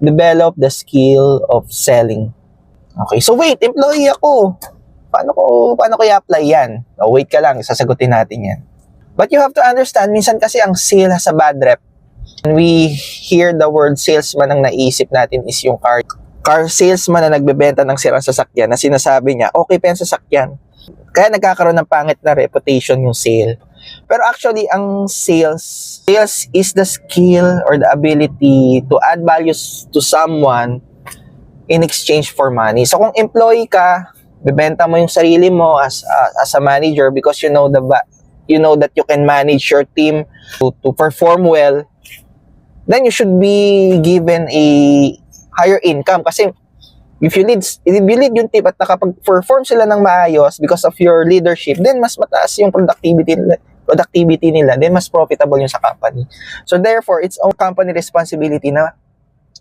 develop the skill of selling. Okay, so wait, employee ako. Paano ko i-apply yan? Oh, wait ka lang, sasagutin natin yan. But you have to understand, minsan kasi ang sale has a bad rep. When we hear the word salesman, ang naisip natin is yung car salesman na nagbebenta ng sirang sasakyan na sinasabi niya, okay pa yung sasakyan. Kaya nagkakaroon ng pangit na reputation yung sale. Pero actually, ang sales is the skill or the ability to add values to someone in exchange for money. So kung employee ka, bebenta mo yung sarili mo as a manager because you know that you can manage your team to perform well, then you should be given a higher income. Kasi if you lead yung team at nakapag-perform sila ng maayos because of your leadership, then mas mataas yung productivity nila, then mas profitable yung sa company. So therefore, it's all company responsibility na